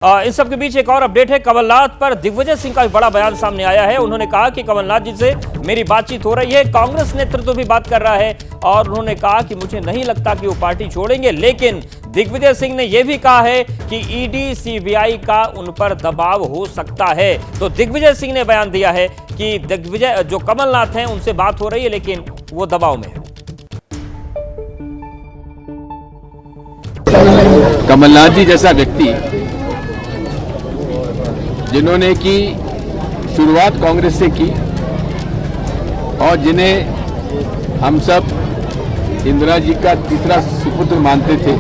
इस सब के बीच एक और अपडेट है। कमलनाथ पर दिग्विजय सिंह का भी बड़ा बयान सामने आया है। उन्होंने कहा कि कमलनाथ जी से मेरी बातचीत हो रही है, कांग्रेस नेतृत्व भी बात कर रहा है और उन्होंने कहा कि मुझे नहीं लगता कि वो पार्टी छोड़ेंगे। लेकिन दिग्विजय सिंह ने यह भी कहा है कि ईडी सीबीआई का उन पर दबाव हो सकता है। तो दिग्विजय सिंह ने बयान दिया है कि दिग्विजय जो कमलनाथ हैं उनसे बात हो रही है लेकिन वो दबाव में है। कमलनाथ जी जैसा व्यक्ति जिन्होंने की शुरुआत कांग्रेस से की और जिन्हें हम सब इंदिरा जी का तीसरा सुपुत्र मानते थे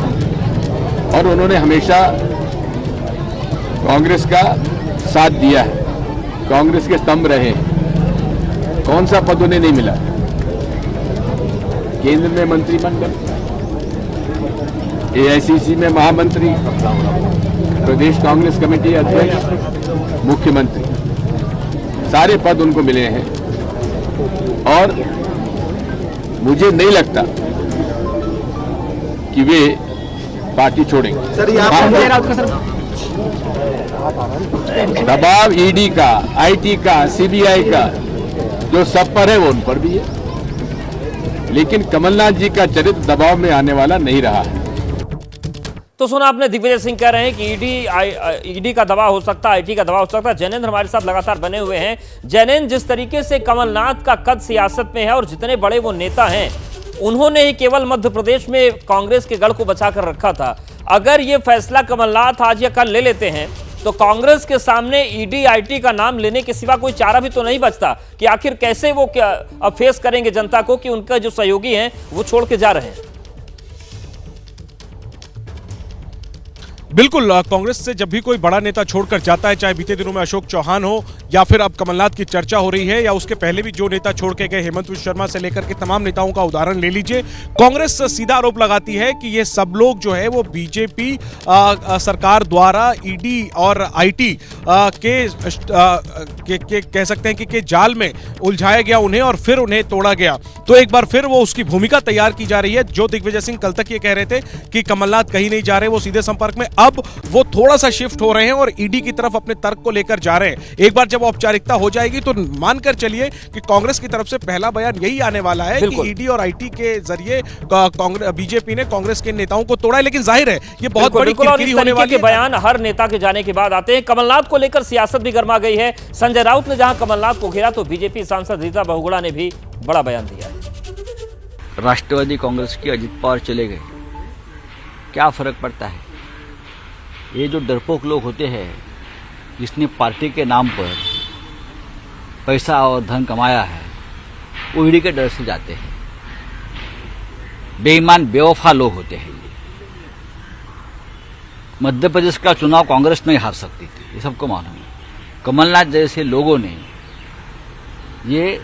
और उन्होंने हमेशा कांग्रेस का साथ दिया है, कांग्रेस के स्तंभ रहे हैं। कौन सा पद उन्हें नहीं मिला? केंद्र में मंत्रिमंडल, एआईसीसी में महामंत्री, प्रदेश कांग्रेस कमेटी अध्यक्ष, मुख्यमंत्री, सारे पद उनको मिले हैं और मुझे नहीं लगता कि वे पार्टी छोड़ेंगे। सर, दबाव ईडी का, आईटी का, सीबीआई का जो सब पर है वो उन पर भी है, लेकिन कमलनाथ जी का चरित्र दबाव में आने वाला नहीं रहा है। तो सुना आपने, दिग्विजय सिंह कह रहे हैं कि ईडी का दबाव हो सकता है, आईटी का दबाव हो सकता है। जैनेंद्र हमारे साथ लगातार बने हुए हैं। जैनेंद्र, जिस तरीके से कमलनाथ का कद सियासत में है और जितने बड़े वो नेता हैं, उन्होंने ही केवल मध्य प्रदेश में कांग्रेस के गढ़ को बचाकर रखा था। अगर ये फैसला कमलनाथ आज या कल ले लेते हैं तो कांग्रेस के सामने ईडी आईटी का नाम लेने के सिवा कोई चारा भी तो नहीं बचता कि आखिर कैसे वो क्या अब फेस करेंगे जनता को कि उनका जो सहयोगी हैं वो छोड़ के जा रहे हैं। बिल्कुल, कांग्रेस से जब भी कोई बड़ा नेता छोड़कर जाता है, चाहे बीते दिनों में अशोक चौहान हो या फिर अब कमलनाथ की चर्चा हो रही है या उसके पहले भी जो नेता छोड़ के गए, हेमंत विश्व शर्मा से लेकर के तमाम नेताओं का उदाहरण ले लीजिए, कांग्रेस सीधा आरोप लगाती है कि ये सब लोग जो है वो बीजेपी सरकार द्वारा ईडी और आईटी के कह सकते हैं कि जाल में उलझाया गया उन्हें और फिर उन्हें तोड़ा गया। तो एक बार फिर वो उसकी भूमिका तैयार की जा रही है। जो दिग्विजय सिंह कल तक ये कह रहे थे कि कमलनाथ कहीं नहीं जा रहे, वो सीधे संपर्क में, अब वो थोड़ा सा शिफ्ट हो रहे हैं और ईडी की तरफ अपने तर्क को लेकर जा रहे हैं। एक बार जब औपचारिकता हो जाएगी तो मानकर चलिए कि कांग्रेस की तरफ से पहला बयान यही आने वाला है कि ईडी और आईटी के जरिए बीजेपी ने कांग्रेस के नेताओं को तोड़ा है। लेकिन जाहिर है ये बहुत बड़ी किरकिरी होने वाली है। बयान हर नेता के जाने के बाद आते हैं। कमलनाथ को लेकर सियासत भी गर्मा गई है। संजय राउत ने जहां कमलनाथ को घेरा तो बीजेपी सांसद रीता बहुगुणा ने भी बड़ा बयान दिया है। राष्ट्रवादी कांग्रेस के अजित पवार चले गए, क्या फर्क पड़ता है? ये जो डरपोक लोग होते हैं, जिसने पार्टी के नाम पर पैसा और धन कमाया है, वो ईडी के डर से जाते हैं। बेईमान बेवफा लोग होते हैं। ये मध्य प्रदेश का चुनाव कांग्रेस नहीं हार सकती थी, ये सबको मालूम है। कमलनाथ जैसे लोगों ने ये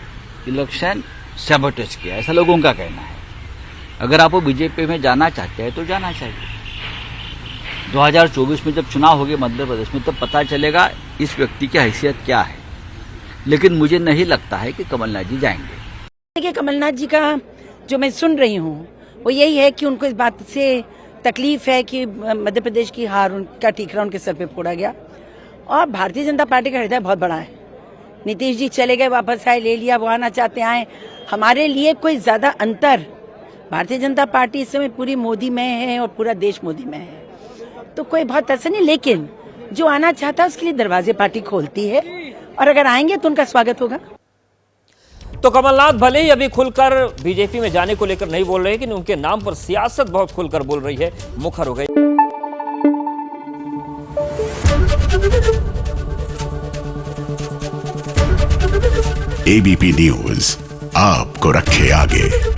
इलेक्शन सैबोटेज किया, ऐसा लोगों का कहना है। अगर आप बीजेपी में जाना चाहते हैं तो जाना चाहिए। 2024 में जब चुनाव होंगे मध्य प्रदेश में, तब पता चलेगा इस व्यक्ति की हैसियत क्या है। लेकिन मुझे नहीं लगता है कि कमलनाथ जी जाएंगे। देखिए, कमलनाथ जी का जो मैं सुन रही हूँ वो यही है कि उनको इस बात से तकलीफ है कि मध्य प्रदेश की हार उनका ठीकरा उनके सर पे फोड़ा गया। और भारतीय जनता पार्टी का हृदय बहुत बड़ा है। नीतीश जी चले गए, वापस आए, ले लिया, वो आना चाहते आए। हमारे लिए कोई ज्यादा अंतर, भारतीय जनता पार्टी इस समय पूरी मोदी में है और पूरा देश मोदी में है, तो कोई बहुत ऐसा नहीं। लेकिन जो आना चाहता है उसके लिए दरवाजे पार्टी खोलती है और अगर आएंगे तो उनका स्वागत होगा। तो कमलनाथ भले ही अभी खुलकर बीजेपी में जाने को लेकर नहीं बोल रहे, लेकिन उनके नाम पर सियासत बहुत खुलकर बोल रही है, मुखर हो गई। एबीपी न्यूज आपको रखे आगे।